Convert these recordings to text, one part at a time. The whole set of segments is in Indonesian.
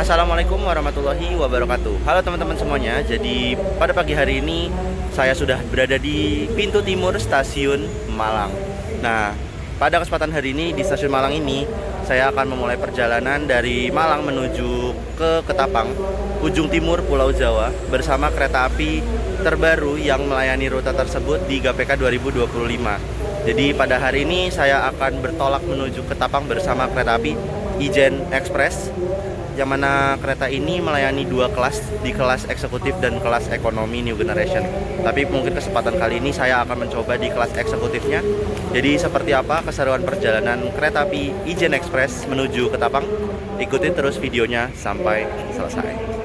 Assalamualaikum warahmatullahi wabarakatuh. Halo teman-teman semuanya. Jadi pada pagi hari ini saya sudah berada di pintu timur stasiun Malang. Nah, pada kesempatan hari ini di stasiun Malang ini saya akan memulai perjalanan dari Malang menuju ke Ketapang, ujung timur Pulau Jawa, bersama kereta api terbaru yang melayani rute tersebut di GPK 2025. Jadi pada hari ini saya akan bertolak menuju Ketapang bersama kereta api Ijen Express, yang mana kereta ini melayani dua kelas, di kelas eksekutif dan kelas ekonomi New Generation. Tapi mungkin kesempatan kali ini saya akan mencoba di kelas eksekutifnya. Jadi seperti apa keseruan perjalanan kereta api Ijen Express menuju Ketapang? Ikuti terus videonya sampai selesai.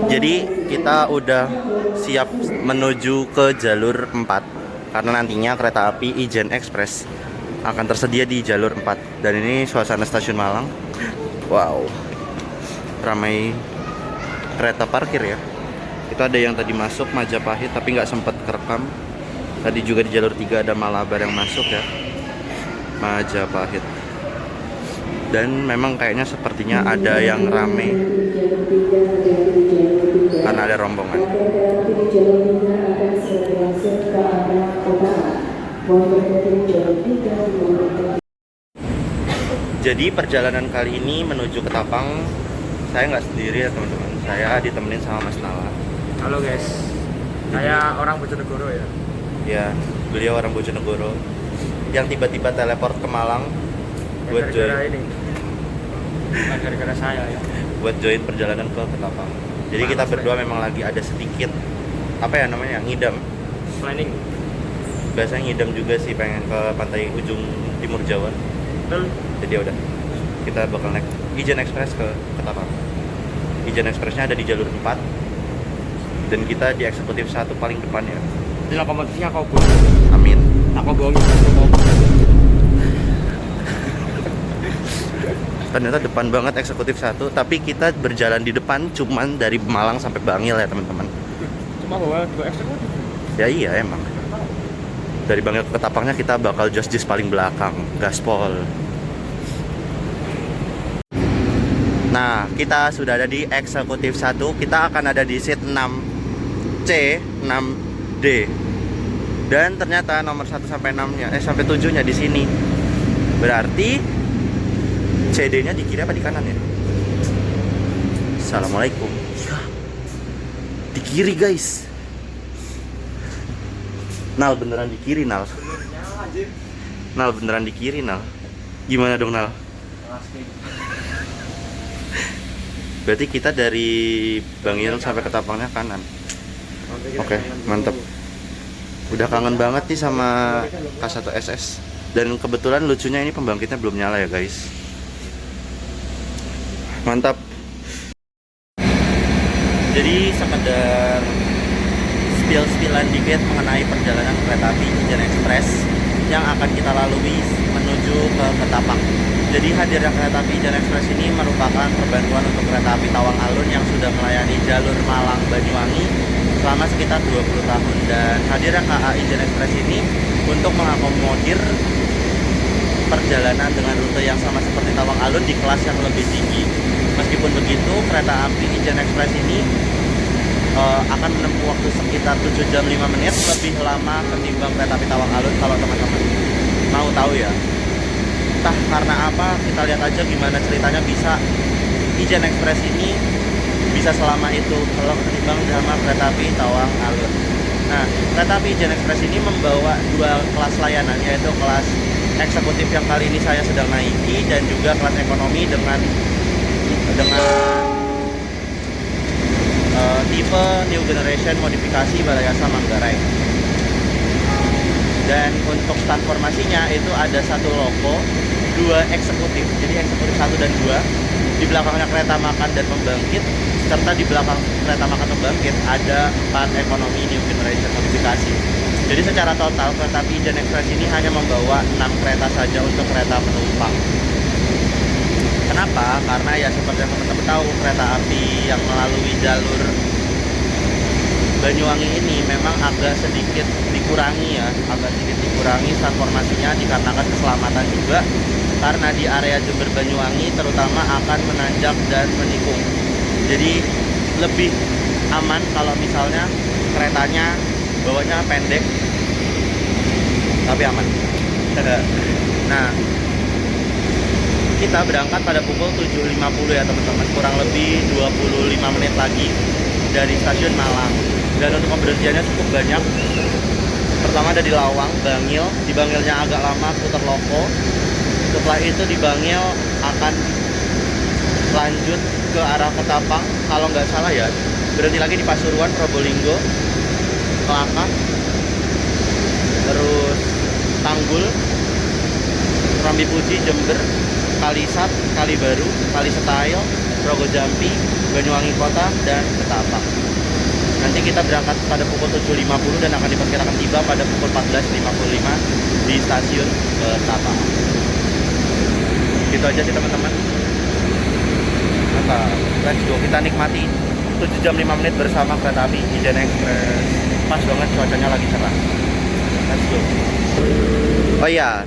Jadi kita udah siap menuju ke jalur 4 karena nantinya kereta api Ijen Express akan tersedia di jalur 4. Dan ini suasana stasiun Malang. Wow, ramai kereta parkir ya. Itu ada yang tadi masuk Majapahit tapi nggak sempat kerekam. Tadi juga di jalur 3 ada Malabar yang masuk ya, Majapahit. Dan memang kayaknya sepertinya ada yang rame karena ada rombongan. Jadi perjalanan kali ini menuju Ketapang saya nggak sendiri ya teman-teman. Saya ditemenin sama Mas Nala. Halo guys, saya orang Bojonegoro ya. Ya, beliau orang Bojonegoro yang tiba-tiba teleport ke Malang buat Gara-gara join ini, bukan gara-gara saya ya. buat join perjalanan ke Ketapang. Jadi kita berdua memang lagi ada sedikit apa ya namanya, ngidam. Planning. Biasanya ngidam juga sih, pengen ke pantai ujung timur Jawa. Betul. Jadi ya udah, kita bakal naik Ijen Express ke Ketapang. Ijen Expressnya ada di jalur 4 dan kita di eksekutif 1 paling depan ya. Ini lokomotifnya kau bohong. Amin. Aku bohongin. Ternyata depan banget eksekutif 1, tapi kita berjalan di depan cuman dari Malang sampai Bangil ya teman-teman. Cuma bawa dua eksekutif. Ya iya emang. Dari Bangil ke Ketapangnya kita bakal just paling belakang, gaspol. Nah, kita sudah ada di eksekutif 1. Kita akan ada di seat 6C, 6D. Dan ternyata nomor 1 sampai 6-nya, sampai 7-nya di sini. Berarti CD-nya di kiri apa di kanan ya? Assalamualaikum. Di kiri guys. Nal beneran di kiri Nal. Nal beneran di kiri Nal. Gimana dong Nal? Berarti kita dari Bangil sampai Ketapangnya kanan. Oke, mantap. Udah kangen banget nih sama K1SS. Dan kebetulan lucunya ini pembangkitnya belum nyala ya guys. Mantap. Jadi sekedar spill-spillan dikit mengenai perjalanan kereta api Ijen Express yang akan kita lalui menuju ke Ketapang. Jadi hadirnya kereta api Ijen Express ini merupakan perbantuan untuk kereta api Tawang Alun yang sudah melayani jalur Malang Banyuwangi selama sekitar 20 tahun. Dan hadirnya KA Ijen Express ini untuk mengakomodir perjalanan dengan rute yang sama seperti Tawang Alun di kelas yang lebih tinggi. Meskipun begitu, kereta api Ijen Express ini akan menempuh waktu sekitar 7 jam 5 menit lebih lama ketimbang kereta api Tawang Alun. Kalau teman-teman mau tahu ya, entah karena apa, kita lihat aja gimana ceritanya bisa Ijen Express ini bisa selama itu kalau ketimbang sama kereta api Tawang Alun. Nah, kereta api Ijen Express ini membawa dua kelas layanan, yaitu kelas eksekutif yang kali ini saya sedang naiki dan juga kelas ekonomi dengan tipe New Generation modifikasi Balai Yasa Manggarai. Dan untuk stand formasinya itu ada satu loko, dua eksekutif, jadi eksekutif 1 dan 2. Di belakangnya kereta makan dan pembangkit, serta di belakang kereta makan pembangkit ada 4 ekonomi New Generation modifikasi. Jadi secara total kereta api Ijen Express ini hanya membawa 6 kereta saja untuk kereta penumpang. Kenapa? Karena ya seperti yang teman-teman tahu, kereta api yang melalui jalur Banyuwangi ini memang agak sedikit dikurangi transformasinya dikarenakan keselamatan juga, karena di area Jember Banyuwangi terutama akan menanjak dan menikung. Jadi lebih aman kalau misalnya keretanya bawanya pendek tapi aman. Nah, kita berangkat pada pukul 7.50 ya teman-teman, kurang lebih 25 menit lagi dari stasiun Malang. Dan untuk pemberhentiannya cukup banyak. Pertama ada di Lawang, Bangil. Di Bangilnya agak lama, putar loko. Setelah itu di Bangil akan lanjut ke arah Ketapang. Kalau nggak salah ya, berhenti lagi di Pasuruan, Probolinggo, Kelakah, terus Tanggul, Rambi Puji, Jember, Kalisat, Kalibaru, Kalisetail, Rogo Jampi, Banyuwangi Kota, dan Ketapang. Nanti kita berangkat pada pukul 7.50 dan akan diperkirakan tiba pada pukul 14.55 di stasiun Ketapang. Gitu aja sih teman-teman. Maka let's go, kita nikmati 7 jam 5 menit bersama kereta api Ijen Express. Pas banget cuacanya lagi cerah. Let's go. Oh iya,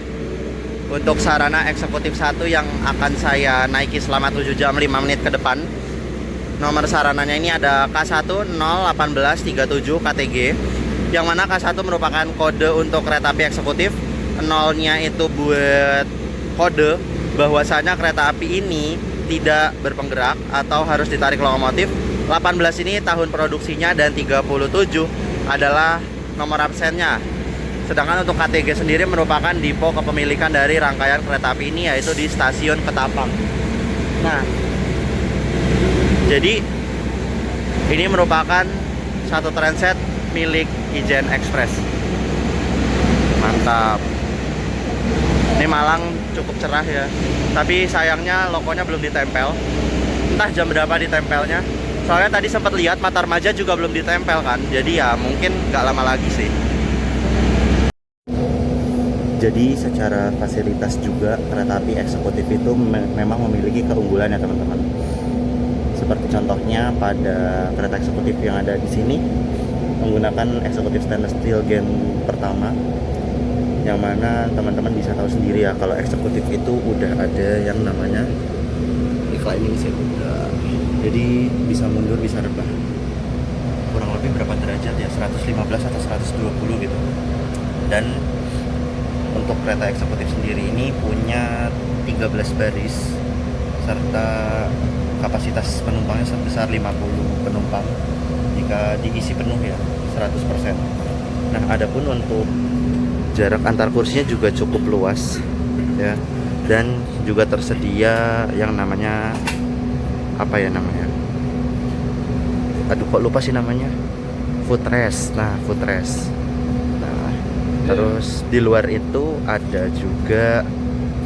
untuk sarana eksekutif 1 yang akan saya naiki selama 7 jam 5 menit ke depan, nomor sarananya ini ada K1-01837 KTG, yang mana K1 merupakan kode untuk kereta api eksekutif. 0-nya itu buat kode bahwasanya kereta api ini tidak berpenggerak atau harus ditarik lokomotif. 18 ini tahun produksinya dan 37 adalah nomor absennya. Sedangkan untuk KTG sendiri merupakan depo kepemilikan dari rangkaian kereta api ini, yaitu di stasiun Ketapang. Nah, jadi ini merupakan satu transit milik Ijen Express. Mantap. Ini Malang cukup cerah ya. Tapi sayangnya lokonya belum ditempel. Entah jam berapa ditempelnya. Soalnya tadi sempat lihat Mata Remaja juga belum ditempel kan. Jadi ya mungkin nggak lama lagi sih. Jadi secara fasilitas juga kereta api eksekutif itu memang memiliki keunggulan ya teman-teman. Seperti contohnya pada kereta eksekutif yang ada di sini menggunakan eksekutif stainless steel gen pertama, yang mana teman-teman bisa tahu sendiri ya kalau eksekutif itu udah ada yang namanya reclining seat. Jadi bisa mundur, bisa rebah. Kurang lebih berapa derajat ya? 115 atau 120 gitu. Dan untuk kereta eksekutif sendiri ini punya 13 baris serta kapasitas penumpangnya sebesar 50 penumpang jika diisi penuh ya 100%. Nah, adapun untuk jarak antar kursinya juga cukup luas ya, dan juga tersedia yang namanya apa ya namanya? Aduh kok lupa sih namanya. Footrest. Nah, footrest. Nah, terus di luar itu ada juga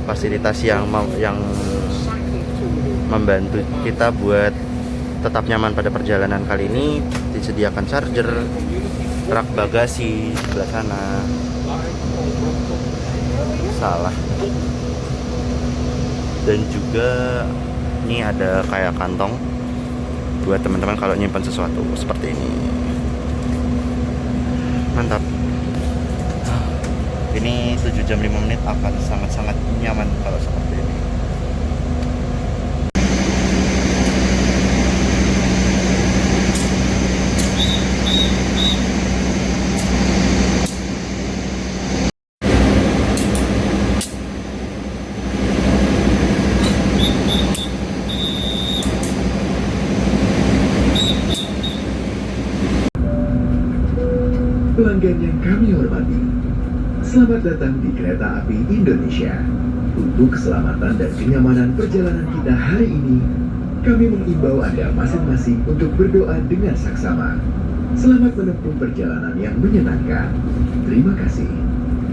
fasilitas yang membantu kita buat tetap nyaman pada perjalanan kali ini. Disediakan charger, rak bagasi sebelah sana. Salah. Dan juga ini ada kayak kantong buat teman-teman kalau nyimpan sesuatu seperti ini. Mantap. Ini 7 jam 5 menit akan sangat-sangat nyaman kalau seperti ini. Pelanggan yang kami hormati, selamat datang di Kereta Api Indonesia. Untuk keselamatan dan kenyamanan perjalanan kita hari ini, kami mengimbau Anda masing-masing untuk berdoa dengan saksama. Selamat menempuh perjalanan yang menyenangkan. Terima kasih.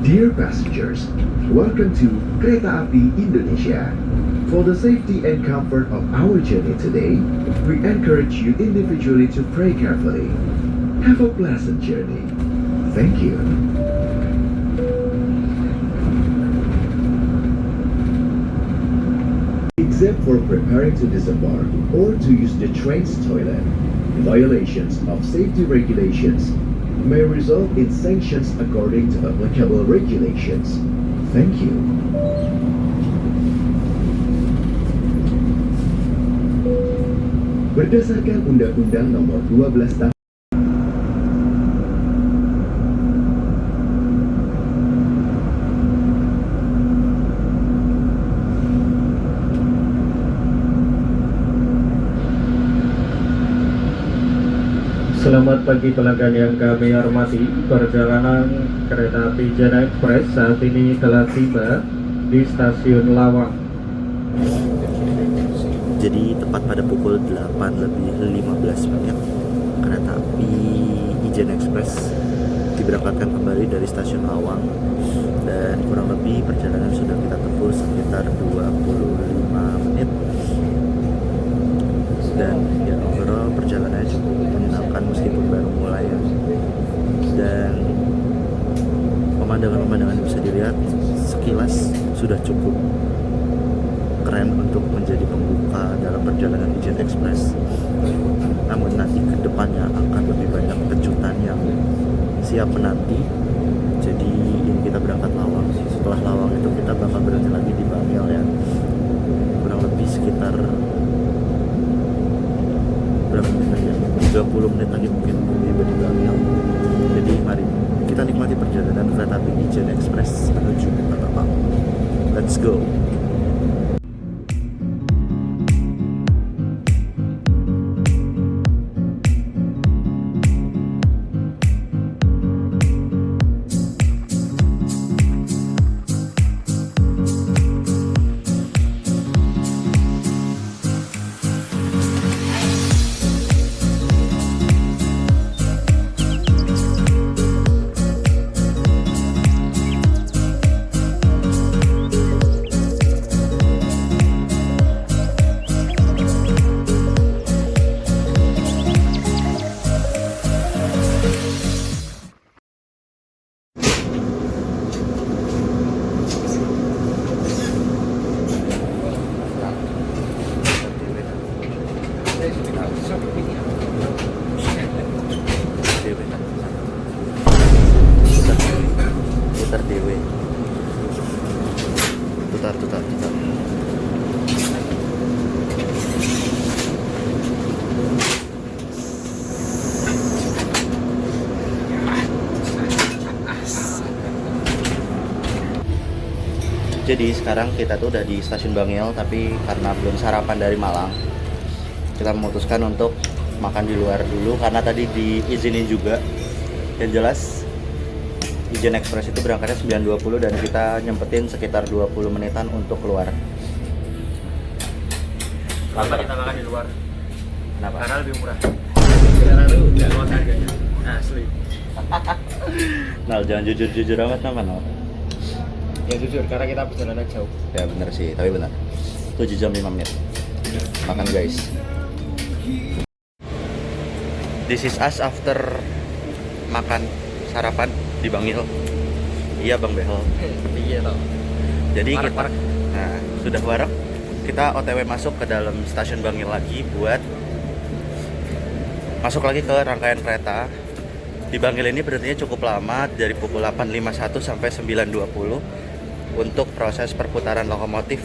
Dear passengers, welcome to Kereta Api Indonesia. For the safety and comfort of our journey today, we encourage you individually to pray carefully. Have a pleasant journey. Thank you. Except for preparing to disembark or to use the train's toilet, violations of safety regulations may result in sanctions according to applicable regulations. Thank you. Berdasarkan Undang-Undang Nomor 12 Tahun Selamat pagi pelanggan yang kami hormati. Perjalanan kereta api Jana Express saat ini telah tiba di stasiun Lawang. Jadi tepat pada pukul 8:15 kereta api Ijen Express diberangkatkan kembali dari stasiun Lawang, dan kurang lebih perjalanan sudah kita tempuh sekitar 25 menit. Dan ya, overall perjalanannya cukup menyenangkan meskipun baru mulai ya. Dan pemandangan-pemandangan yang bisa dilihat sekilas sudah cukup keren untuk menjadi pembuka dalam perjalanan Ijen Express. Namun nanti kedepannya akan lebih banyak kejutan yang siap menanti. Jadi ini kita berangkat Lawang. Setelah Lawang itu kita bakal berhenti lagi di Bangil ya. Kurang lebih sekitar berapa menit lagi ya? 30 menit lagi mungkin tiba di Bangil. Jadi mari kita nikmati perjalanan kereta api Ijen Express menuju Balikpapan. Let's go. Putar dewe. Putar. Jadi sekarang kita tuh udah di stasiun Bangil, tapi karena belum sarapan dari Malang, kita memutuskan untuk makan di luar dulu karena tadi diizinin juga. Yang jelas Ijen Express itu berangkatnya 9.20 dan kita nyempetin sekitar 20 menitan untuk keluar. Kenapa kita makan di luar? Kenapa? Karena lebih murah. Karena lu nggak mau harganya. Asli. Nal, jangan jujur amat nama Nal. Ya jujur, karena kita perjalanan jauh. Ya bener sih, tapi bener 7 jam 5 menit makan guys. This is us after makan sarapan di Bangil. Iya Bang Behel. Iya tau. Jadi Warak, kita warak. Nah, sudah warak. Kita OTW masuk ke dalam stasiun Bangil lagi buat masuk lagi ke rangkaian kereta. Di Bangil ini berhentinya cukup lama, dari pukul 8.51 sampai 9.20 untuk proses perputaran lokomotif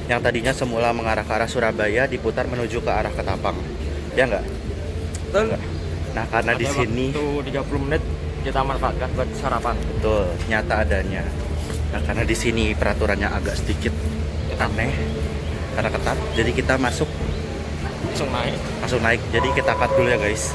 yang tadinya semula mengarah ke arah Surabaya diputar menuju ke arah Ketapang. Ya enggak? Betul. Nah, karena di sini waktu 30 menit kita manfaatkan buat sarapan. betul nyata adanya. Nah, karena di sini peraturannya agak sedikit aneh karena ketat, jadi kita langsung naik. Jadi kita cut dulu ya guys.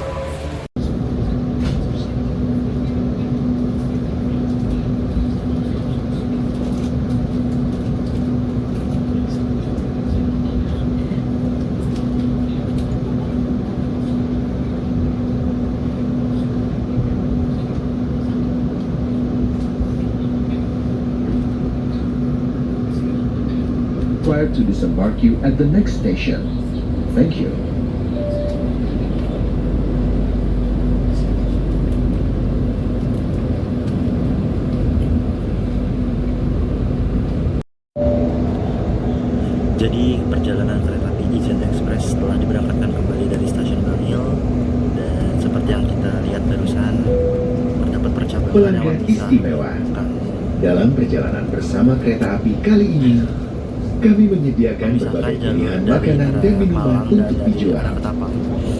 required to disembark you at the next station. Thank you. Jadi perjalanan kereta api Ijen Express telah diberangkatkan kembali dari stasiun Bangil, dan seperti yang kita lihat barusan terdapat percakapan yang Pelanggan istimewa. Dalam perjalanan bersama kereta api kali ini, kami menyediakan berbagai pilihan makanan dan minuman untuk dijual.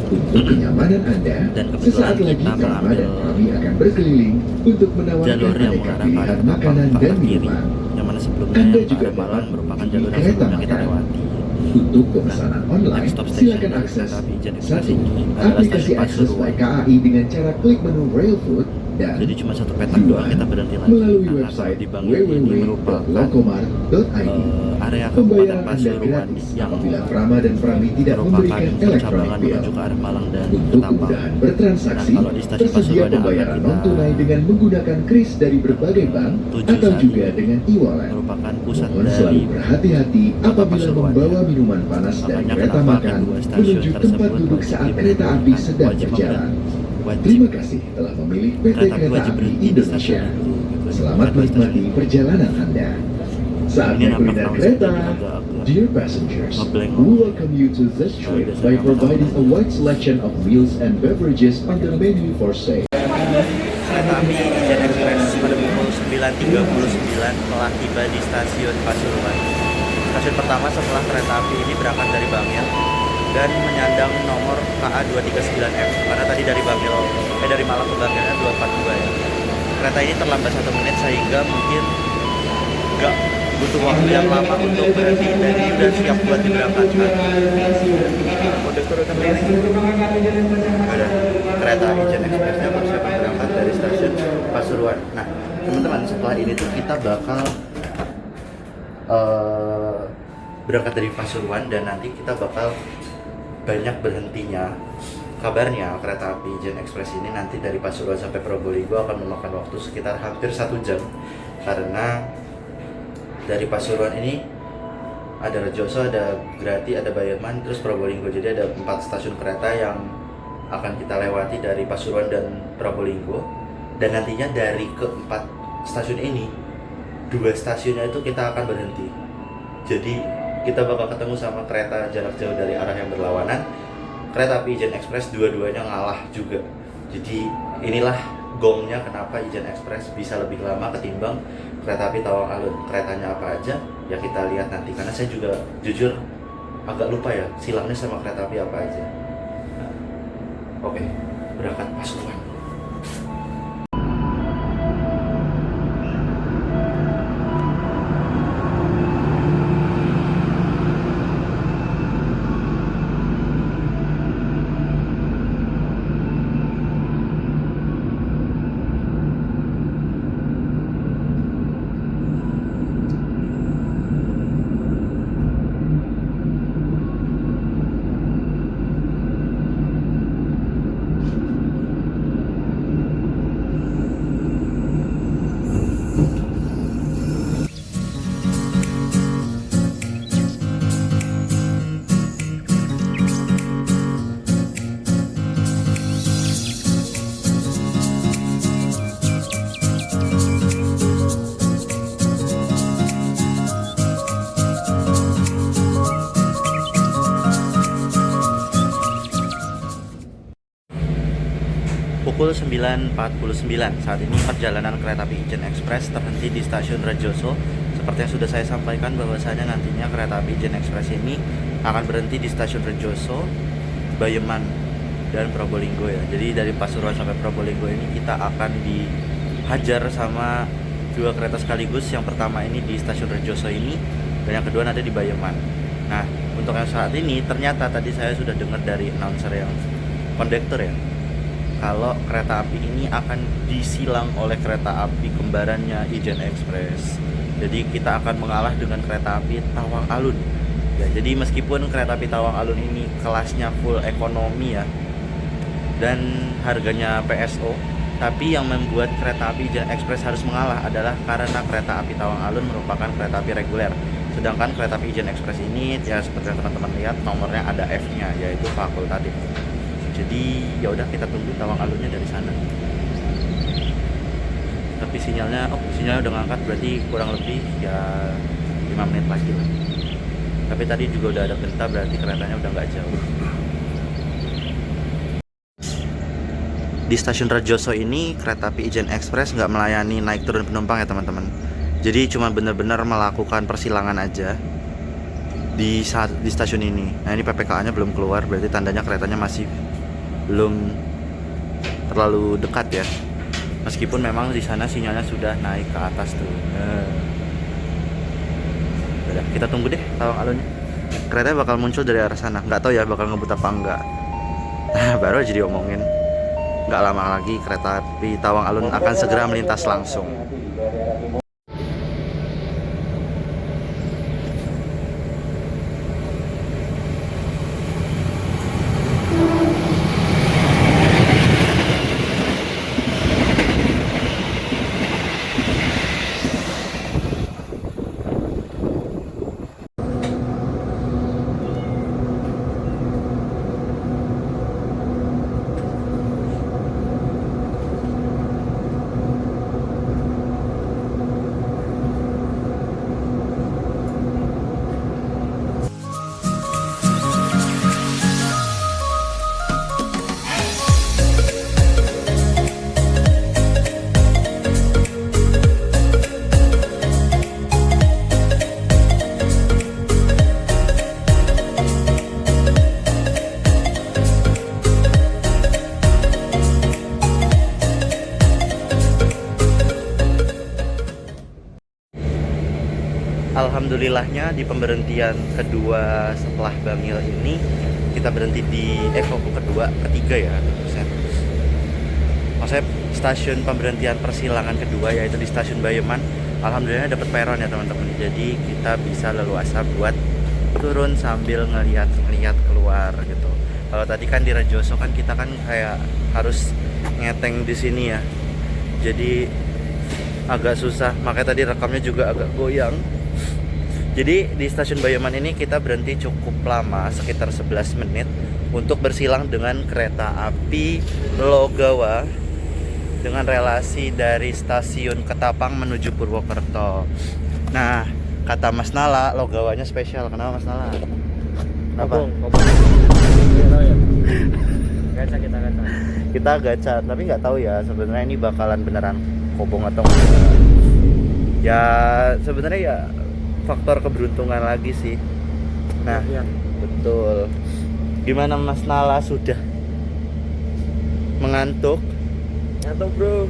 Untuk kenyamanan Anda, Dan kebetulan sesaat lagi kita Prama dan mengambil kami akan berkeliling untuk menawarkan jalur yang aneka mengarah ke pilihan arah makanan Ketapang dan ke kiri, minuman. yang mana sebelumnya Anda yang ke juga arah Malang dapat merupakan memilih jalur yang kereta sebelumnya kita makan. lewati. Untuk pemesanan online, Next stop station silakan dari akses kereta api Ijen Express 1. ini adalah Aplikasi stasiun akses Pasuruan. by KAI dengan cara klik menu Railfood, dan Jadi cuma satu petak doang kita berhenti lagi, melalui karena website kalau di Bangil ini merupakan www.locomart.id. area Kabupaten Pembayaran Anda Pasuruan gratis yang apabila Prama dan Prami tidak merupakan memberikan electronic percabangan bill. menuju ke arah Malang dan Untuk Ketapang. kemudahan bertransaksi, Nah, kalau di stasiun tersedia Pasuruan yang pembayaran akan kita non-tunai dengan menggunakan kris dari berbagai bank tuju atau saat juga ini dengan e-wallet. merupakan pusat Mohon dari selalu berhati-hati apabila Pasuruan. membawa minuman panas dari Makanya kereta kenapa makan kedua stasiun menuju tempat tersebut duduk wajib saat diberhentikan, kereta api sedang wajib berjalan. wajib Terima kasih telah memilih PT kereta api Kereta wajib Api berhenti di Indonesia. stasiun itu gitu. Selamat Kedua stasiun menikmati itu. perjalanan Anda. Saatnya Ini nampak kuliner langsung kereta. jadi agak-agak Dear passengers, ngeblank. we welcome you to this trip by providing a wide selection of meals and beverages on the menu for sale. Kereta api Ijen Express pada pukul 9.39 telah tiba di stasiun Pasuruan. Stasiun pertama setelah kereta api ini berangkat dari Bangil dan menyandang nomor KA 239F, karena tadi dari Malang ke Bangilnya 242 ya. Kereta ini terlambat 1 menit sehingga mungkin nggak butuh waktu yang lama untuk berhenti, dan ini udah siap buat diberangkatkan. Ada kereta Ijen Expressnya persiapan berangkat dari stasiun Pasuruan. Nah, teman-teman, setelah ini tuh kita bakal berangkat dari Pasuruan, dan nanti kita bakal banyak berhentinya. Kabarnya kereta api Ijen Express ini nanti dari Pasuruan sampai Probolinggo akan memakan waktu sekitar hampir 1 jam, karena dari Pasuruan ini ada Rejoso, ada Grati, ada Bayaman, terus Probolinggo. Jadi ada 4 stasiun kereta yang akan kita lewati dari Pasuruan dan Probolinggo, dan nantinya dari keempat stasiun ini 2 stasiunnya itu kita akan berhenti. Jadi kita bakal ketemu sama kereta jarak jauh dari arah yang berlawanan. Kereta api Ijen Express dua-duanya ngalah juga. Jadi inilah gongnya kenapa Ijen Express bisa lebih lama ketimbang kereta api Tawang Alun. Keretanya apa aja ya kita lihat nanti, karena saya juga jujur agak lupa ya silangnya sama kereta api apa aja. Oke, berangkat Pasuruan. Pukul 9.49 saat ini perjalanan kereta api Ijen Express terhenti di stasiun Rejoso. Seperti yang sudah saya sampaikan bahwasanya nantinya kereta api Ijen Express ini akan berhenti di stasiun Rejoso, Bayeman, dan Probolinggo ya. Jadi dari Pasuruan sampai Probolinggo ini kita akan dihajar sama 2 kereta sekaligus. Yang pertama ini di stasiun Rejoso ini, dan yang kedua nanti di Bayeman. Nah, untuk yang saat ini ternyata tadi saya sudah dengar dari announcer yang kondektur ya, kalau kereta api ini akan disilang oleh kereta api kembarannya Ijen Express. Jadi kita akan mengalah dengan kereta api Tawang Alun. Ya, jadi meskipun kereta api Tawang Alun ini kelasnya full ekonomi ya, dan harganya PSO, tapi yang membuat kereta api Ijen Express harus mengalah adalah karena kereta api Tawang Alun merupakan kereta api reguler. Sedangkan kereta api Ijen Express ini ya seperti yang teman-teman lihat nomornya ada F-nya, yaitu fakultatif. Jadi ya udah kita tunggu Tawang Alunnya dari sana. Tapi sinyalnya udah ngangkat, berarti kurang lebih ya 5 menit lagi lah. Tapi tadi juga udah ada berita, berarti keretanya udah nggak jauh. Di stasiun Rejoso ini kereta api Ijen Express nggak melayani naik turun penumpang ya teman-teman. Jadi cuma benar-benar melakukan persilangan aja di stasiun ini. Nah ini PPKA-nya belum keluar, berarti tandanya keretanya masih belum terlalu dekat ya. Meskipun memang di sana sinyalnya sudah naik ke atas tuh. Udah, kita tunggu deh Tawang Alunnya. Keretanya bakal muncul dari arah sana. Nggak tahu ya bakal ngebut apa enggak. Baru aja diomongin. Nggak lama lagi kereta api Tawang Alun akan segera melintas langsung. Alhamdulillahnya di pemberhentian kedua setelah Bangil ini kita berhenti di ketiga ya harusnya. Maksudnya stasiun pemberhentian persilangan kedua yaitu di stasiun Bayeman. Alhamdulillah dapat peron ya teman-teman. Jadi kita bisa leluasa buat turun sambil ngeliat keluar gitu. Kalau tadi kan di Rejoso kan kita kan kayak harus ngeteng di sini ya. Jadi agak susah, makanya tadi rekamnya juga agak goyang. Jadi di stasiun Bayeman ini kita berhenti cukup lama, sekitar 11 menit untuk bersilang dengan kereta api Logawa dengan relasi dari stasiun Ketapang menuju Purwokerto. Nah, kata Mas Nala, Logawanya spesial. Kenapa Mas Nala? Kenapa? Gacha kita gacha. Kita gacha, tapi nggak tahu ya sebenarnya ini bakalan beneran kobong atau enggak. Ya sebenarnya ya faktor keberuntungan lagi sih. Nah, Iya. betul. Gimana Mas Nala, sudah mengantuk? Ngantuk bro.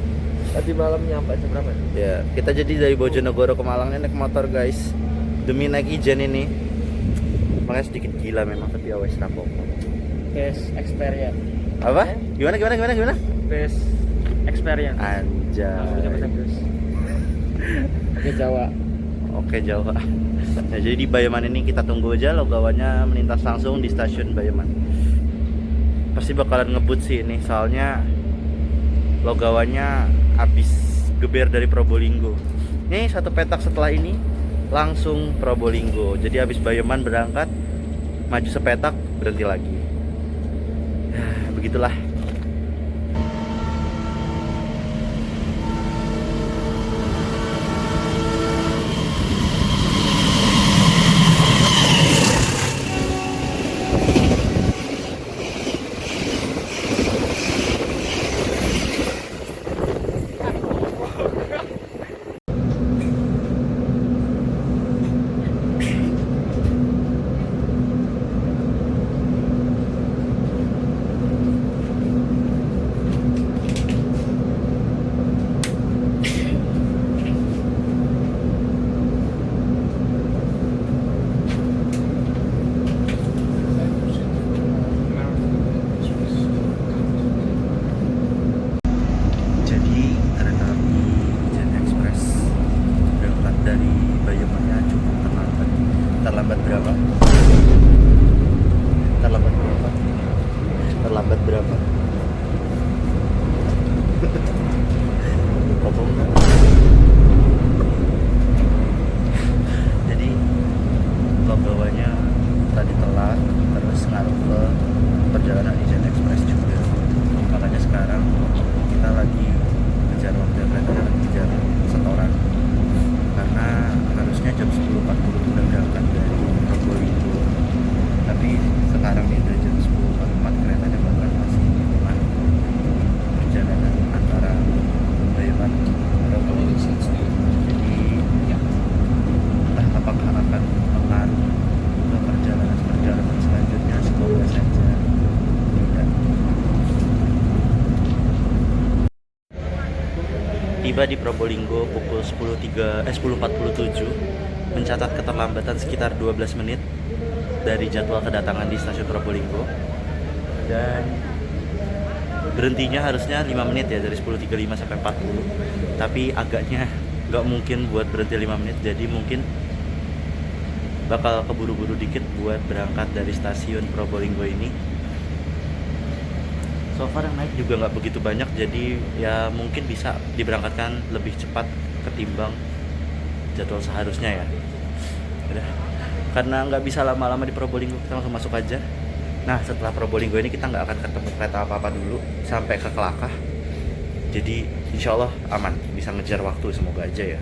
Tadi malam nyampe jam berapa? Ya, kita jadi dari Bojonegoro ke Malang naik motor guys. Demi naik Ijen ini. Makanya sedikit gila memang, tapi awes rampok. Best experience. Apa? Gimana? Best experience. Anjay. Bahasa Inggris. Oke Jawa. Oke Jawa. Nah, jadi di Bayeman ini kita tunggu aja Logawanya melintas langsung di stasiun Bayeman. Pasti bakalan ngebut sih ini, soalnya Logawanya habis geber dari Probolinggo. Ini satu petak setelah ini langsung Probolinggo. Jadi habis Bayeman berangkat, maju sepetak berhenti lagi. Begitulah. tiba di Probolinggo pukul 10.47, mencatat keterlambatan sekitar 12 menit dari jadwal kedatangan di stasiun Probolinggo. Dan berhentinya harusnya 5 menit ya, dari 10.35 sampai 40. Tapi agaknya nggak mungkin buat berhenti 5 menit, jadi mungkin bakal keburu-buru dikit buat berangkat dari stasiun Probolinggo ini. So far yang naik juga nggak begitu banyak, jadi ya mungkin bisa diberangkatkan lebih cepat ketimbang jadwal seharusnya ya. Udah, karena nggak bisa lama-lama di Probolinggo, kita langsung masuk aja. Nah, setelah Probolinggo ini kita nggak akan ketemu kereta apa-apa dulu sampai ke Kelakah. Jadi insya Allah aman, bisa ngejar waktu, semoga aja ya.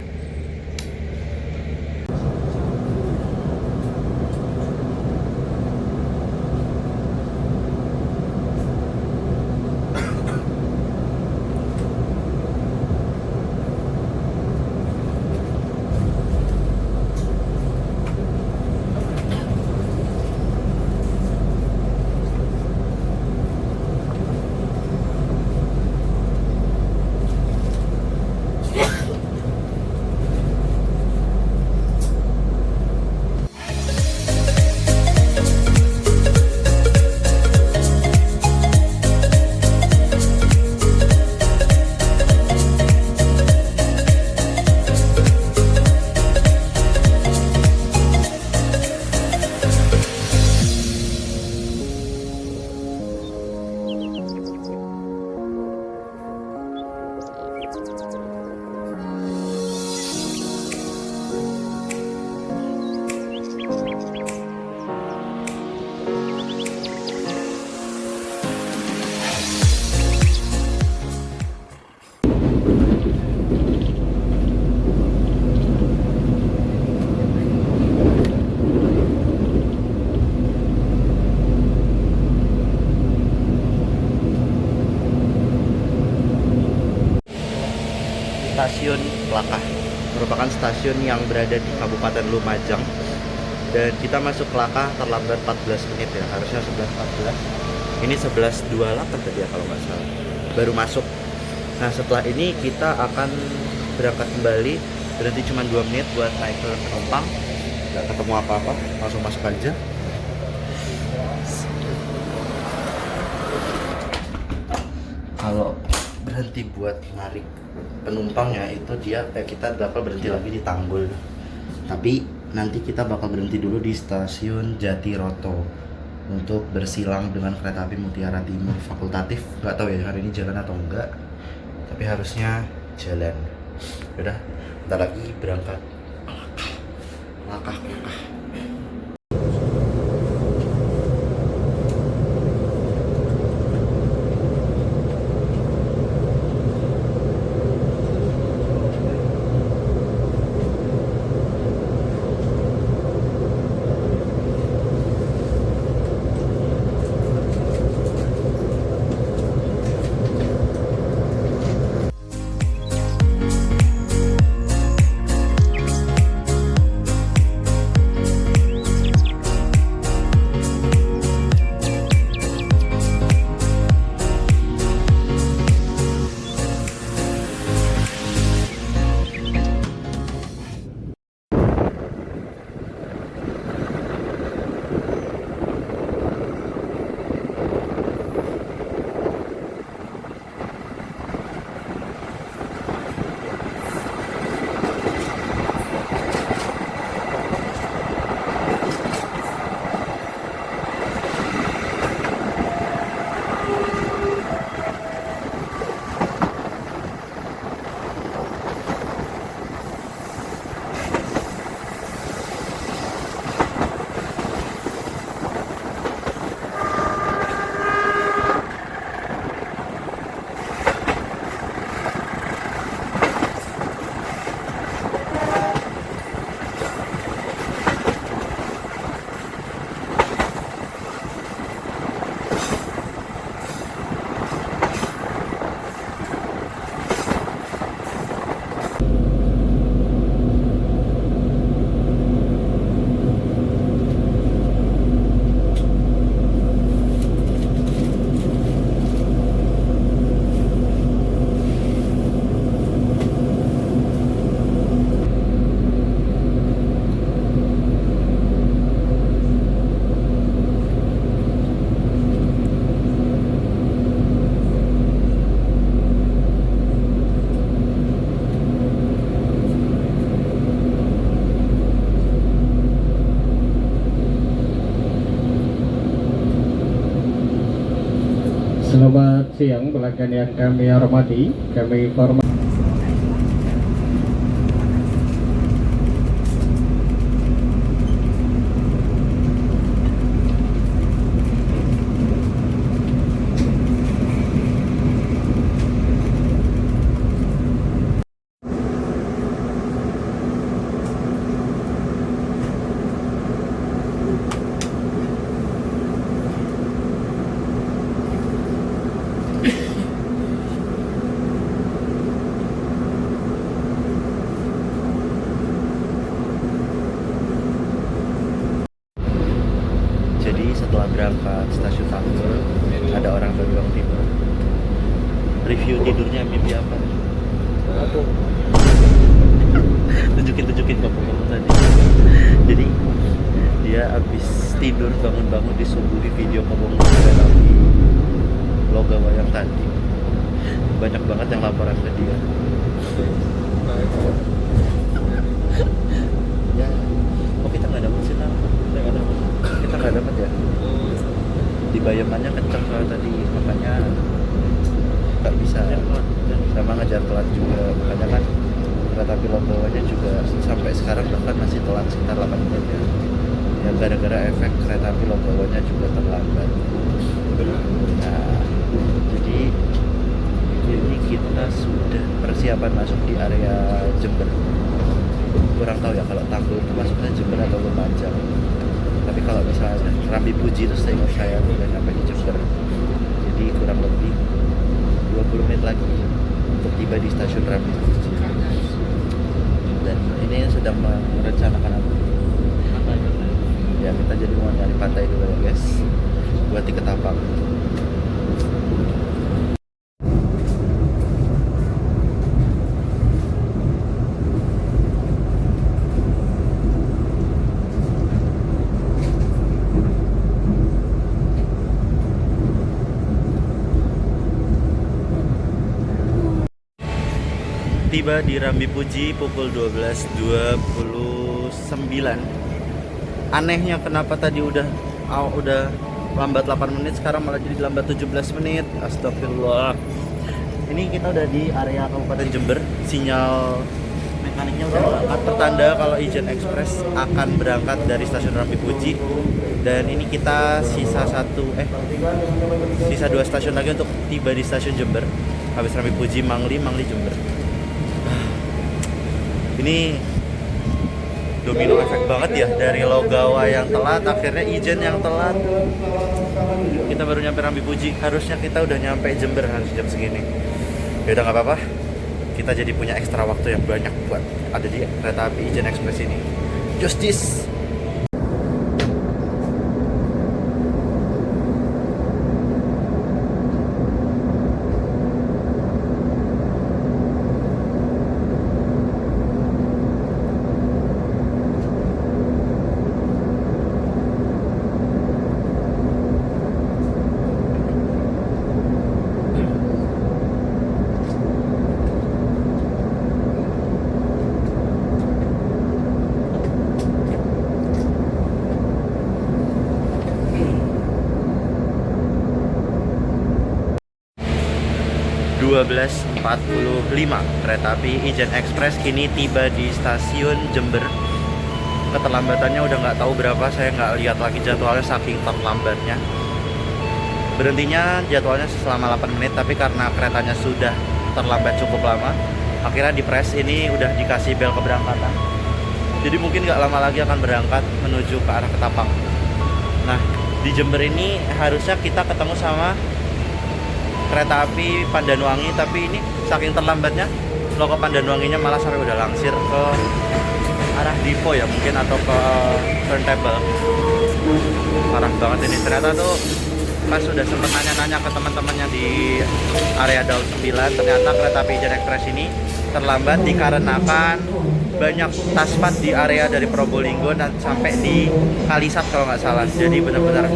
Stasiun Kelakah merupakan stasiun yang berada di Kabupaten Lumajang, dan kita masuk Kelakah terlambat 14 menit ya, harusnya 11.14. Ini 11.28 tadi ya kalau nggak salah, baru masuk. Nah, setelah ini kita akan berangkat kembali, berhenti cuma 2 menit buat naik turun penumpang, nggak ketemu apa-apa, langsung masuk aja. Kalau berhenti buat narik penumpangnya itu kita bakal berhenti lagi di Tanggul, tapi nanti kita bakal berhenti dulu di stasiun Jatiroto untuk bersilang dengan kereta api Mutiara Timur fakultatif. Nggak tahu ya hari ini jalan atau enggak, tapi harusnya jalan. Udah, bentar lagi berangkat. Kelakah. siang pelanggan yang kami hormati. Kami informasi. Jadi setelah berangkat stasiun Tanggur, ada orang Banyuwangi Timur. Review tidurnya mimpi apa? Tunjukin ke kamu tadi. Jadi dia habis tidur bangun-bangun disuguhi video kebongkar kereta api Logawa yang tadi. Banyak banget yang laporan ke dia. Ya, kok kita nggak dapat sih, kita nggak dapat ya. Di bayamannya kenceng soal tadi, makanya nggak bisa. Sama ngejar telat juga, makanya kan kereta api Logawanya juga sampai sekarang bahkan masih telat sekitar 8 menit ya. Ya gara-gara efek kereta api Logawanya juga terlambat. Nah, jadi ini kita sudah persiapan masuk di area Jember. Kurang tahu ya kalau Tanggur itu masuknya Jember atau Lumajang. Tapi kalau misalnya Rambi Puji itu seingat saya udah sampai di Jember. Jadi kurang lebih 20 menit lagi untuk tiba di stasiun Rambi Puji. Dan ini sedang merencanakan apa? Ya kita jadi mau nyari pantai dulu ya guys, buat di Ketapang. Tiba di Rambi Puji pukul 12.29. Anehnya kenapa tadi udah lambat 8 menit, sekarang malah jadi lambat 17 menit. Astagfirullah. Ini kita udah di area Kabupaten Jember. Sinyal mekaniknya udah berangkat, pertanda kalau Ijen Express akan berangkat dari stasiun Rambi Puji. Dan ini kita sisa 2 stasiun lagi untuk tiba di stasiun Jember. Habis Rambi Puji, Mangli Jember. Ini domino efek banget ya, dari Logawa yang telat, akhirnya Ijen yang telat. Kita baru nyampe Rambi Puji, harusnya kita udah nyampe Jember harus jam segini. Ya udah nggak apa-apa, kita jadi punya ekstra waktu yang banyak buat ada di kereta api Ijen Express ini. Justice. .45 kereta api Ijen Express kini tiba di stasiun Jember. Keterlambatannya udah nggak tahu berapa, saya nggak lihat lagi jadwalnya saking terlambatnya. Berhentinya jadwalnya selama 8 menit, tapi karena keretanya sudah terlambat cukup lama, akhirnya di press ini udah dikasih bel keberangkatan. Jadi mungkin nggak lama lagi akan berangkat menuju ke arah Ketapang. Nah, di Jember ini harusnya kita ketemu sama kereta api Pandanwangi, tapi ini saking terlambatnya logo Pandanwanginya malah sampai udah langsir ke arah Dipo ya mungkin, atau ke Turntable. Parah banget ini. Ternyata tuh pas sudah sempet nanya-nanya ke teman-temannya di area Daun 9, ternyata kereta api Ijen Express ini terlambat dikarenakan banyak taspat di area dari Probolinggo dan sampai di Kalisat kalau nggak salah. Jadi benar-benar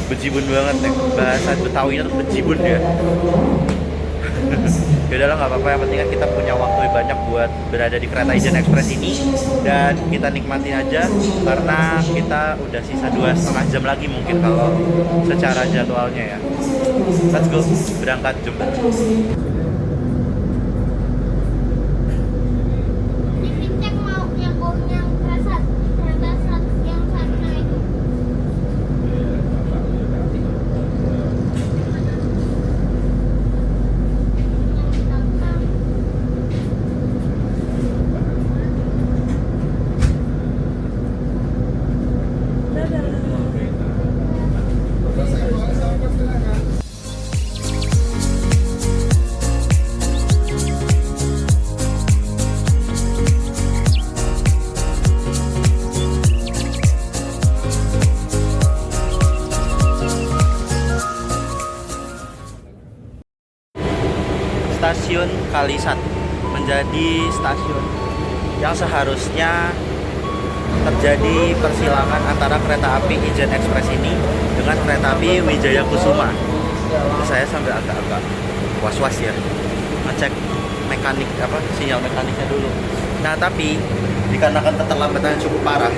bejibun banget ya. Bahasa Betawinya tuh bejibun ya. Beda lah, nggak apa-apa, yang penting kan kita punya waktu yang banyak buat berada di kereta Ijen Express ini, dan kita nikmatin aja karena kita udah sisa 2,5 jam lagi mungkin kalau secara jadwalnya ya. Let's go, berangkat Jember. Dicek mau yang kereta yang satunya itu. Stasiun Kalisat menjadi stasiun yang seharusnya terjadi persilangan antara kereta api Ijen Express ini dengan kereta api Wijaya Kusuma. Saya sampai agak-agak was-was ya, ngecek mekanik sinyal mekaniknya dulu. Nah, tapi dikarenakan keterlambatan yang cukup parah,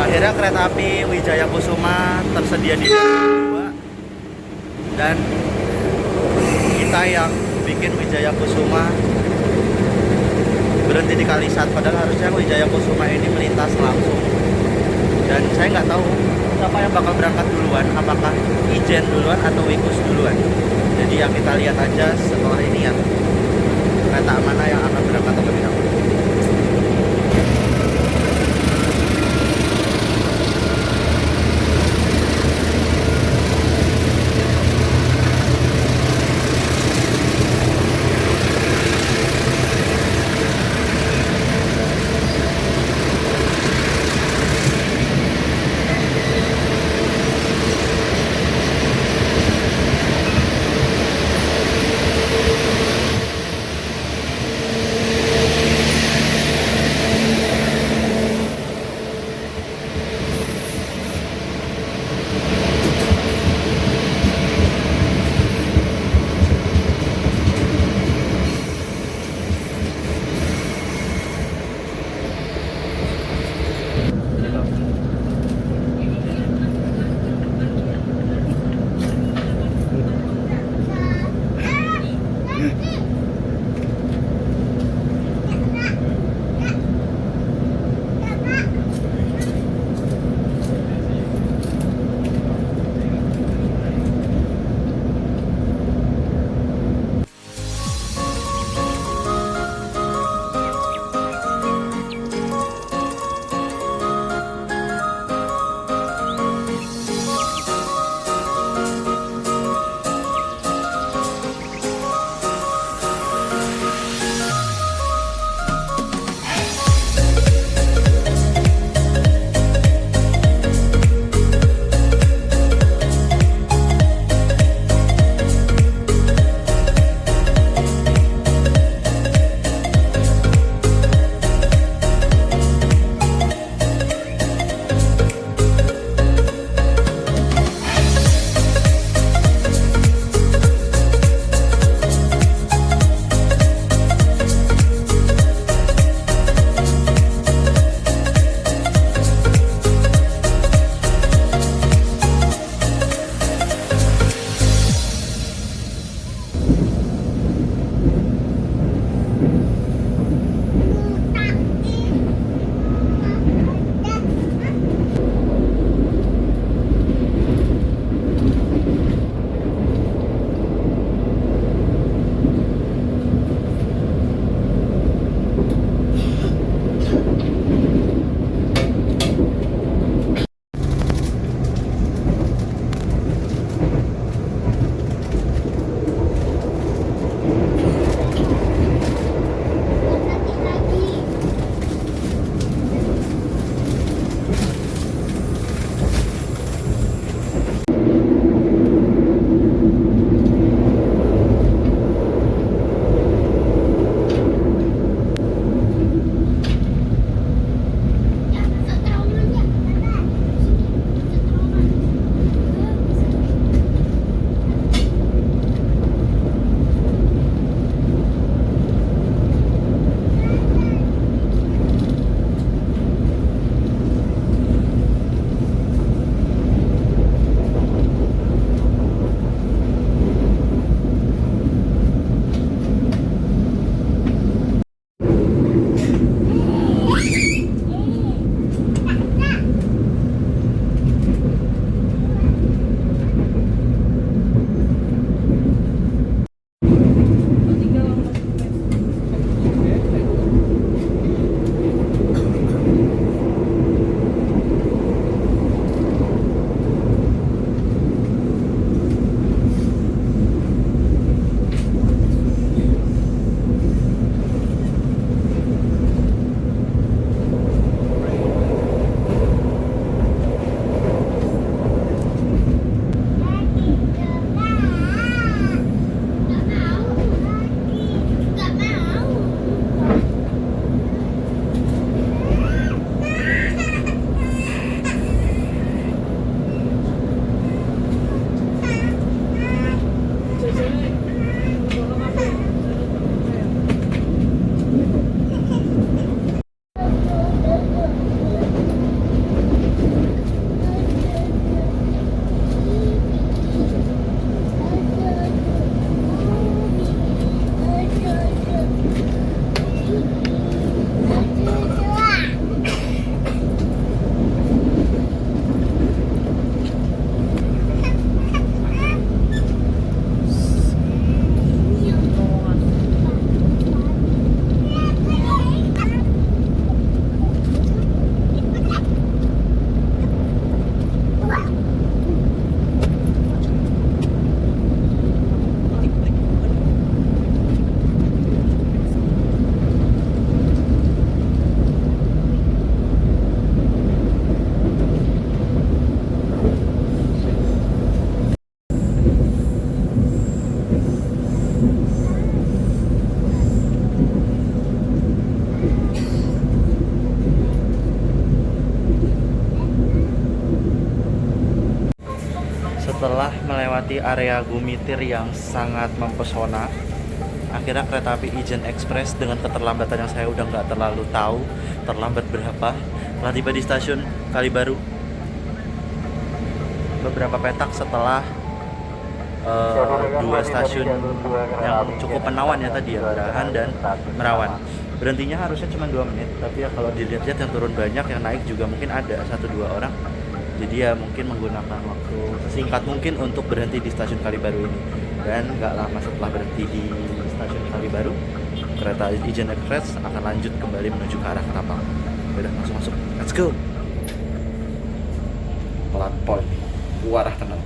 akhirnya kereta api Wijaya Kusuma tersedia di stasiun 2, dan kita yang bikin Wijaya Kusuma berhenti di Kalisat, padahal harusnya Wijaya Kusuma ini melintas langsung. Dan saya nggak tahu siapa yang bakal berangkat duluan, apakah Ijen duluan atau Wikus duluan. Jadi yang kita lihat aja setelah ini ya, kereta mana yang akan berangkat terlebih dahulu. melewati area Gumitir yang sangat mempesona. Akhirnya kereta api Ijen Express dengan keterlambatan yang saya udah nggak terlalu tahu terlambat berapa, telah tiba di stasiun Kalibaru beberapa petak setelah dua stasiun yang cukup menawan ya tadi ya, Gerahan dan Merawan. Berhentinya harusnya cuma 2 menit, tapi ya kalau dilihat-lihat yang turun banyak, yang naik juga mungkin ada 1-2 orang. Jadi ya mungkin menggunakan waktu sesingkat mungkin untuk berhenti di stasiun Kalibaru ini. Dan nggak lama setelah berhenti di stasiun Kalibaru, kereta Ijen Express akan lanjut kembali menuju ke arah Ketapang. Udah langsung masuk, let's go. Platform Warah Tenang.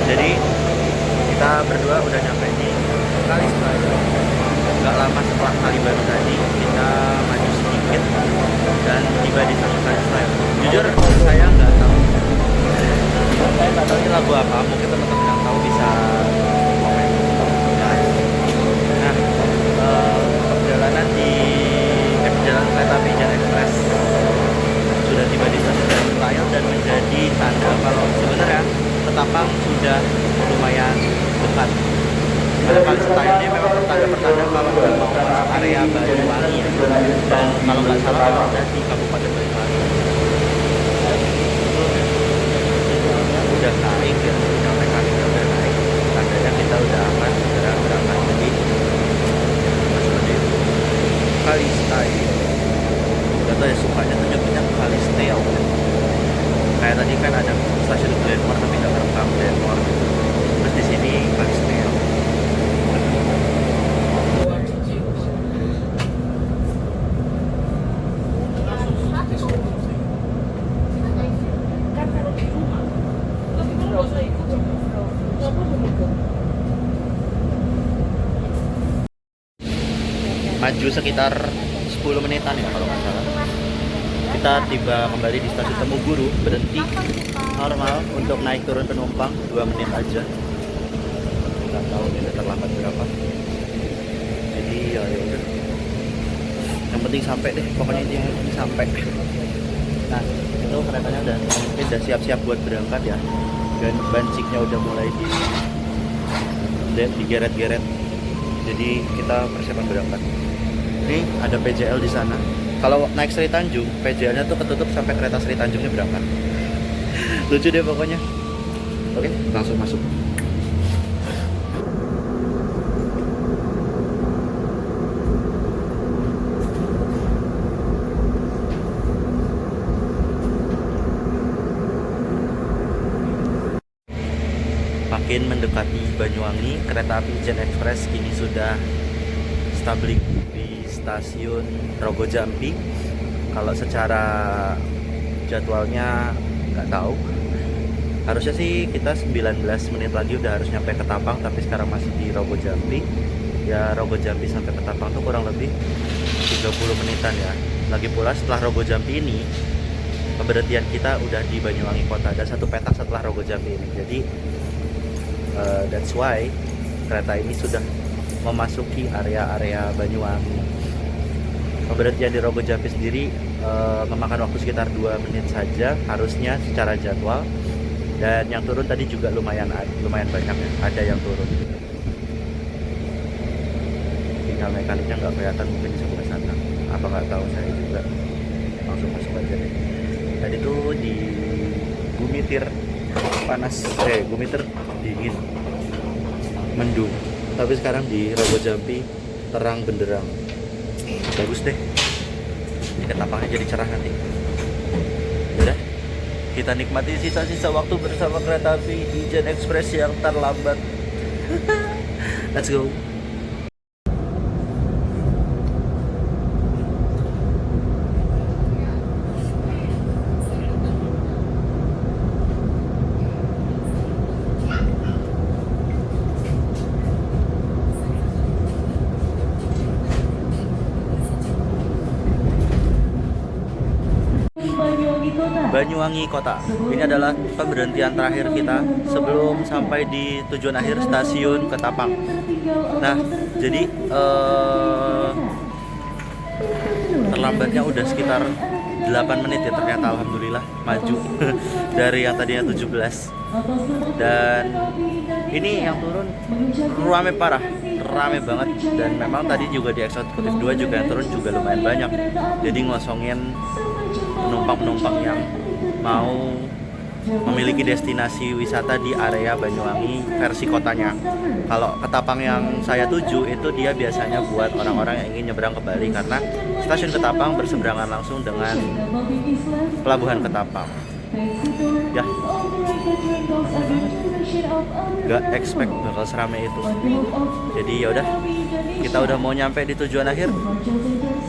Jadi kita berdua udah nyampe di Kalibaru. Gak lama setelah Kalibaru tadi kita maju sedikit dan tiba di stasiun Kalibaru. Jujur saya nggak tahu. Saya nggak tahu ini lagu apa. Mungkin teman-teman yang tahu bisa komen. Nah, perjalanan perjalanan kereta api Ijen Express sudah tiba di stasiun Kalibaru dan menjadi tanda kalau sebenarnya Ketapang sudah lumayan dekat. Karena Kalisetayon ini memang pertanda-pertanda kalau udah mau masuk area Banyuwangi ya. Dan kalau nggak salah memang ada di Kabupaten Banyuwangi. Udah naik ya, udah mekaniknya udah naik. Tandanya kita udah akan segera berangkat. Jadi seperti itu. Kalisetayon. Gak tau ya sukanya tuh nyebutnya Kalisteyo. Kayak tadi kan ada stasiun Glenmore tapi nggak terekam Glenmore. Terus di sini Kalisteyo. Maju sekitar 10 menitan ya kalau nggak salah. Kita tiba kembali di stasiun Temuguru, berhenti normal untuk naik turun penumpang 2 menit aja. Nggak tahu ini terlambat berapa. Jadi ya udah. Yang penting sampai deh, pokoknya ini sampai. Nah, itu keretanya udah siap-siap buat berangkat ya. Dan banciknya udah mulai digeret-geret. Jadi kita persiapan berangkat. Ini ada PJL di sana. Kalau naik Sri Tanjung, PJL-nya tuh ketutup sampai kereta Sri Tanjungnya berangkat. Lucu deh pokoknya. Oke, langsung masuk. Makin mendekati Banyuwangi, kereta api Ijen Express kini sudah stablik di stasiun Rogojampi. Kalau secara jadwalnya nggak tahu, harusnya sih kita 19 menit lagi udah harus nyampe Ketapang, tapi sekarang masih di Rogojampi. Ya Rogojampi sampai Ketapang tuh kurang lebih 30 menitan ya. Lagi pula setelah Rogojampi ini pemberhentian kita udah di Banyuwangi kota, ada satu petak setelah Rogojampi ini. Jadi that's why kereta ini sudah memasuki area-area Banyuwangi. Pemberhentian di Rogojampi sendiri memakan waktu sekitar 2 menit saja harusnya secara jadwal. Dan yang turun tadi juga lumayan banyak ya, ada yang turun. Tinggal mekaniknya nggak kelihatan, mungkin di sebelah sana. Apa nggak tahu saya juga. Langsung masuk aja deh. Tadi tuh di Gumitir panas, Gumitir dingin, mendung. Tapi sekarang di Rogojampi terang benderang. Bagus deh. Ketapangnya jadi cerah nanti. Udah, kita nikmati sisa-sisa waktu bersama kereta api Ijen Express yang terlambat. Let's go. Banyuwangi Kota. Ini adalah pemberhentian terakhir kita sebelum sampai di tujuan akhir stasiun Ketapang. Nah, jadi terlambatnya udah sekitar 8 menit ya ternyata, alhamdulillah maju dari yang tadinya 17. Dan ini yang turun rame parah, rame banget, dan memang tadi juga di eksekutif 2 juga yang turun juga lumayan banyak. Jadi ngosongin penumpang-penumpang yang mau memiliki destinasi wisata di area Banyuwangi versi kotanya. Kalau Ketapang yang saya tuju itu dia biasanya buat orang-orang yang ingin nyebrang ke Bali, karena stasiun Ketapang berseberangan langsung dengan pelabuhan Ketapang. Ya, gak expect bakal seramai itu. Jadi yaudah, kita udah mau nyampe di tujuan akhir.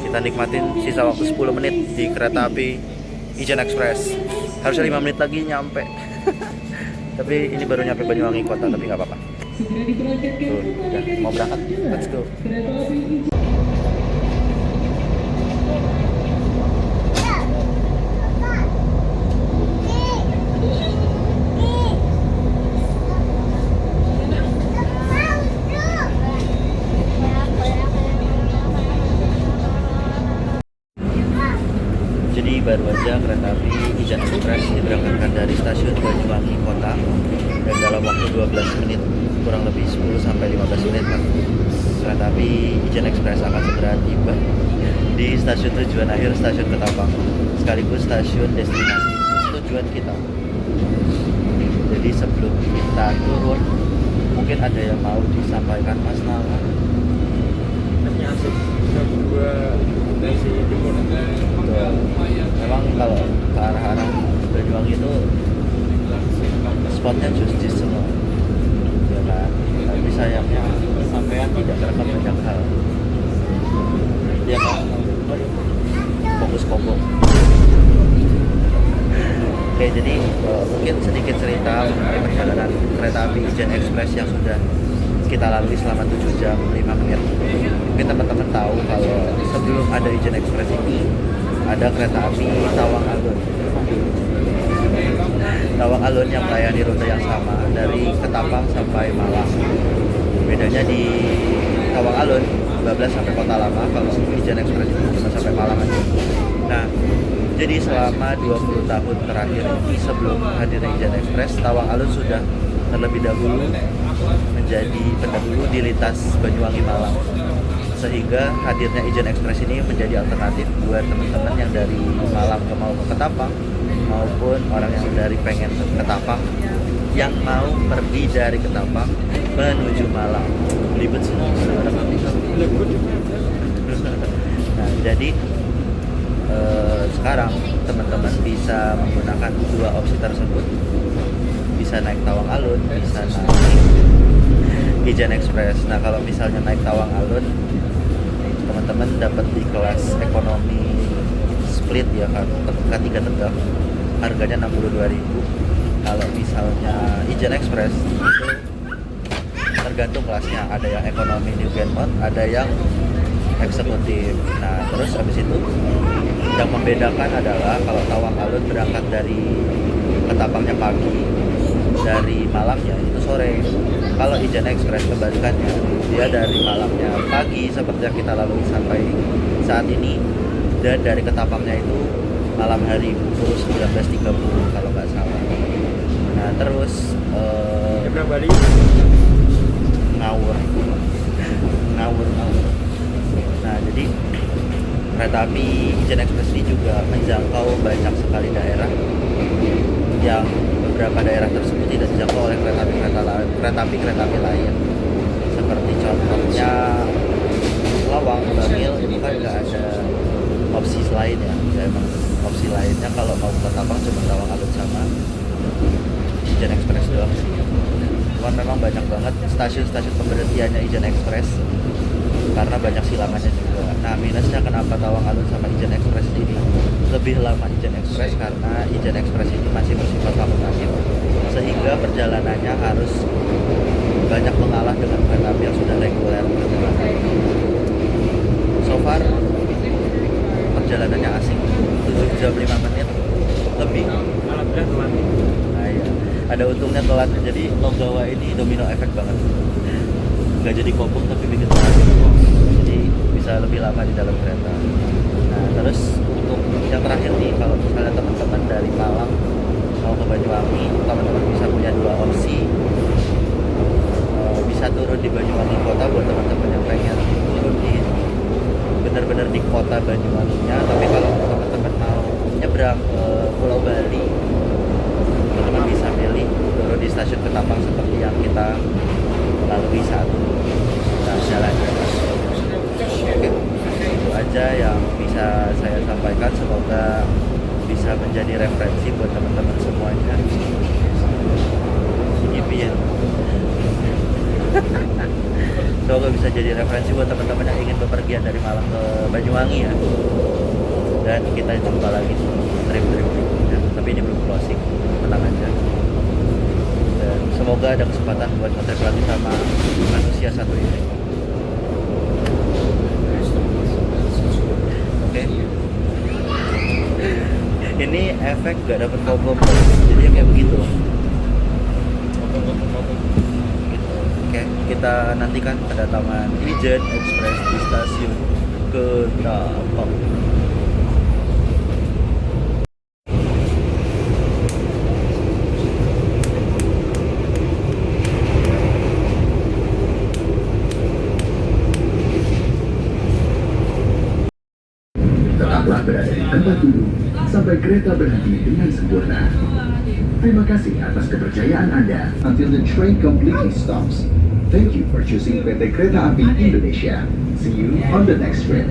Kita nikmatin sisa waktu 10 menit di kereta api Ijen Express. Harusnya 5 menit lagi nyampe. Tapi ini baru nyampe Banyuwangi Kota, tapi nggak apa-apa. Tuh, udah mau berangkat, let's go. Jadi baru aja kereta api Ijen Express diberangkatkan dari stasiun Banyuwangi Kota, dan dalam waktu 12 menit, kurang lebih 10 sampai 15 menit lah, kereta api Ijen Express akan segera tiba di stasiun tujuan akhir, stasiun Ketapang, sekaligus stasiun destinasi tujuan kita. Jadi sebelum kita turun, mungkin ada yang mau disampaikan Mas Nala? Ini asik, kita berdua dari timur. Memang kalau ke arah-arah Banyuwangi itu spotnya jus-jus semua, ya kan? Tapi sayangnya sampean tidak terekam banyak hal, ya kan? Fokus kobong. Oke, jadi mungkin sedikit cerita mengenai perjalanan kereta api Ijen Express yang sudah kita lalui selama 7 jam 5 menit. Mungkin teman-teman tahu kalau sebelum ada Ijen Express ini ada kereta api Tawang Alun. Tawang Alun yang melayani rute yang sama dari Ketapang sampai Malang. Bedanya di Tawang Alun bablas sampai Kota Lama, kalau Ijen Express itu cuma sampai Malang aja. Nah, jadi selama 20 tahun terakhir ini sebelum hadirnya Ijen Express, Tawang Alun sudah terlebih dahulu menjadi pendahulu di lintas Banyuwangi Malang, sehingga hadirnya Ijen Express ini menjadi alternatif buat teman-teman yang dari Malang mau ke Ketapang, maupun orang yang dari pengen ke Ketapang yang mau pergi dari Ketapang menuju Malang. Belibet sih. Nah, jadi sekarang teman-teman bisa menggunakan 2 opsi tersebut. Bisa naik Tawang Alun, bisa naik Ijen Express. Nah, kalau misalnya naik Tawang Alun, teman-teman dapat di kelas ekonomi split ya kan, K3 tegak, harganya 62.000. Kalau misalnya Ijen Express itu tergantung kelasnya, ada yang ekonomi New Gen Mode, ada yang eksekutif. Nah, terus habis itu yang membedakan adalah kalau Tawang Alun berangkat dari Ketapangnya pagi, dari Malangnya itu sore. Kalau Ijen Express kebalikannya, dia dari Malangnya pagi seperti yang kita lalui sampai saat ini, dan dari Ketapangnya itu malam hari pukul 19.30 kalau nggak salah. Nah, terus Nyebrang Bali. ngawur. Nah, jadi kereta api Ijen Express ini juga menjangkau banyak sekali daerah, yang beberapa daerah tersebut tidak dijangkau oleh kereta api lain. Seperti contohnya Lawang, Bangil, itu kan nggak ada opsi lain ya. Emang opsi lainnya kalau mau ke Ketapang cuma Tawang Alun sama Ijen Express doang. Cuman memang banyak banget stasiun-stasiun pemberhentiannya Ijen Express, karena banyak silangannya juga. Nah, minusnya kenapa Tawang Alun sama Ijen Express ini lebih lama Ijen Express, karena Ijen Express ini masih bersifat fakultatif, sehingga perjalanannya harus banyak mengalah dengan kereta api yang sudah reguler perjalanan. So far perjalanannya asik, 7 jam 5 menit lebih. Alhamdulillah teman. Nah, iya. Ada untungnya telat, jadi Logawa ini domino efek banget. Nggak jadi kopong tapi bikin telat. Jadi bisa lebih lama di dalam kereta. Nah, terus untuk yang terakhir nih, kalau misalnya teman-teman dari Malang mau ke Banyuwangi, teman-teman bisa punya dua opsi. Bisa turun di Banyuwangi kota buat teman-teman yang pengen turun di benar-benar di kota Banyuwanginya. Tapi kalau teman-teman mau nyebrang ke Pulau Bali, teman-teman bisa milih turun di stasiun Ketapang seperti yang kita lalui saat kita jalan. Oke, itu aja yang bisa saya sampaikan. Semoga bisa menjadi referensi buat teman-teman semuanya. Gimana? Semoga bisa jadi referensi buat teman-teman yang ingin bepergian dari Malang ke Banyuwangi ya. Dan kita jumpa lagi di trip-trip berikutnya. Tapi ini belum closing, tenang aja. Dan semoga ada kesempatan buat nge-trip lagi sama manusia satu ini. Oke. Ini efek gak dapet kobom, jadi kayak begitu. Oke, kita nantikan kedatangan Ijen Express di stasiun Ketapang. Tetaplah berada di tempat duduk sampai kereta berhenti dengan sempurna. Terima kasih atas kepercayaan Anda until the train completely stops. Thank you for choosing PT Kereta Api Indonesia. See you on the next trip.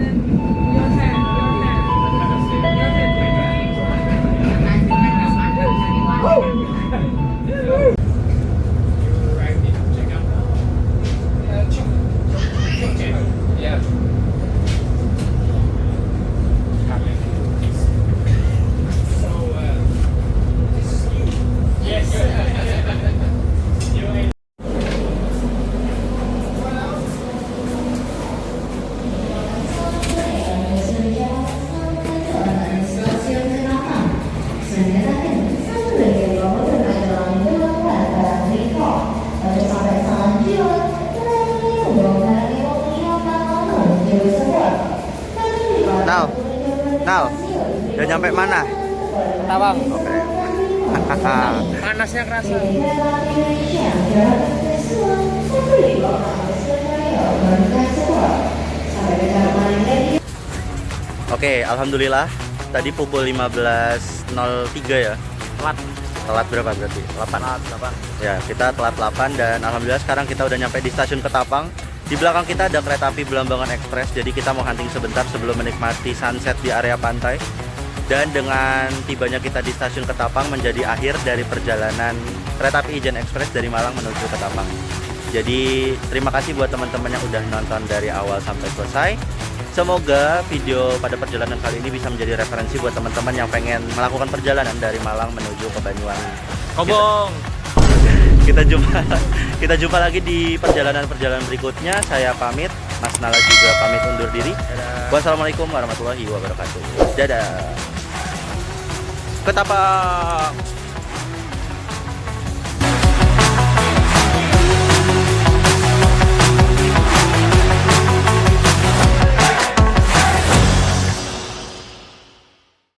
Nal, udah nyampe mana? Tawang. Oke. Panasnya kerasa. Oke, alhamdulillah. Tadi pukul 15.03 ya. Telat berapa berarti? 8. Ya, kita telat 8 dan alhamdulillah sekarang kita udah nyampe di stasiun Ketapang. Di belakang kita ada kereta api Belambangan Express. Jadi kita mau hunting sebentar sebelum menikmati sunset di area pantai. Dan dengan tibanya kita di stasiun Ketapang menjadi akhir dari perjalanan kereta api Ijen Express dari Malang menuju Ketapang. Jadi terima kasih buat teman-teman yang udah nonton dari awal sampai selesai. Semoga video pada perjalanan kali ini bisa menjadi referensi buat teman-teman yang pengen melakukan perjalanan dari Malang menuju ke Banyuwangi. Kobong. Kita jumpa lagi di perjalanan-perjalanan berikutnya. Saya pamit, Mas Nala juga pamit undur diri. Wassalamualaikum warahmatullahi wabarakatuh. Dadah. Ketapang.